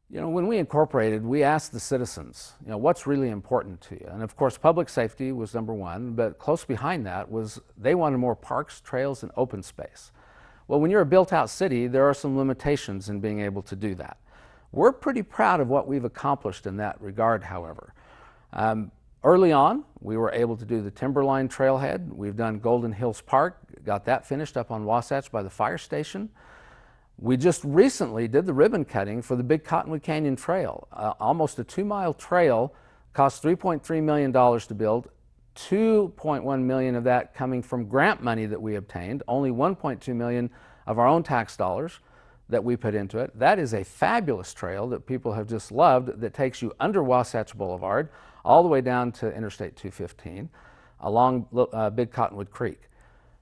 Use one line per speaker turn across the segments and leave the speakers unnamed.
When we incorporated, we asked the citizens, what's really important to you? And of course, public safety was number one, but close behind that was they wanted more parks, trails, and open space. Well, when you're a built-out city, there are some limitations in being able to do that. We're pretty proud of what we've accomplished in that regard, however. Early on, we were able to do the Timberline Trailhead. We've done Golden Hills Park, got that finished up on Wasatch by the fire station. We just recently did the ribbon cutting for the big Cottonwood Canyon Trail, almost a 2-mile trail, cost $3.3 million to build, $2.1 million of that coming from grant money that we obtained, only $1.2 million of our own tax dollars that we put into it. That is a fabulous trail that people have just loved, that takes you under Wasatch Boulevard all the way down to Interstate 215 along Big Cottonwood Creek.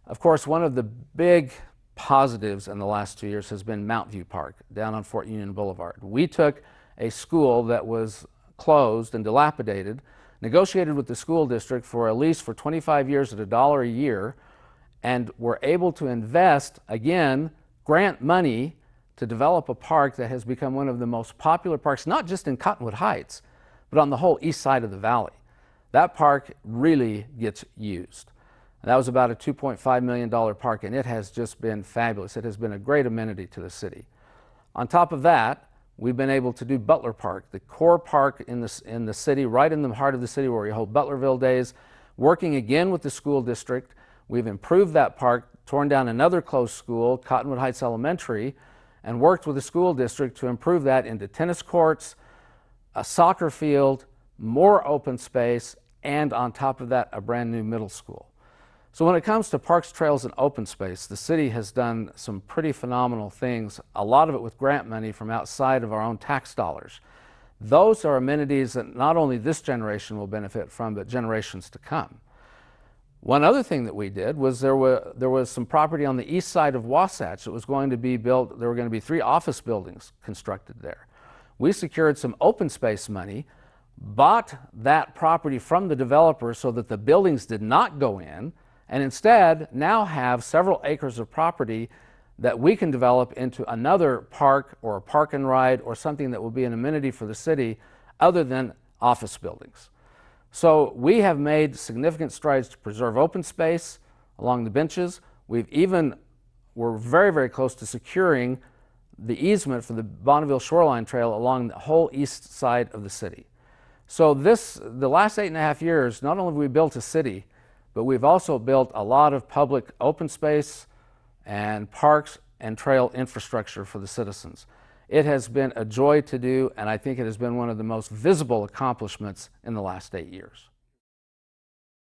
Of course, one of the big positives in the last 2 years has been Mount View Park down on Fort Union Boulevard. We took a school that was closed and dilapidated, negotiated with the school district for a lease for 25 years at $1 a year, and were able to invest, again, grant money to develop a park that has become one of the most popular parks, not just in Cottonwood Heights, but on the whole east side of the valley. That park really gets used. That was about a $2.5 million park, and it has just been fabulous. It has been a great amenity to the city. On top of that, we've been able to do Butler Park, the core park in the city, right in the heart of the city where we hold Butlerville Days, working again with the school district. We've improved that park, torn down another closed school, Cottonwood Heights Elementary, and worked with the school district to improve that into tennis courts, a soccer field, more open space, and on top of that, a brand new middle school. So when it comes to parks, trails, and open space, the city has done some pretty phenomenal things, a lot of it with grant money from outside of our own tax dollars. Those are amenities that not only this generation will benefit from, but generations to come. One other thing that we did was there was some property on the east side of Wasatch that was going to be built. There were going to be 3 office buildings constructed there. We secured some open space money, bought that property from the developer so that the buildings did not go in, and instead now have several acres of property that we can develop into another park or a park and ride or something that will be an amenity for the city other than office buildings. So we have made significant strides to preserve open space along the benches. We're very, very close to securing the easement for the Bonneville Shoreline Trail along the whole east side of the city. So the last 8.5 years, not only have we built a city, but we've also built a lot of public open space and parks and trail infrastructure for the citizens. It has been a joy to do, and I think it has been one of the most visible accomplishments in the last 8 years.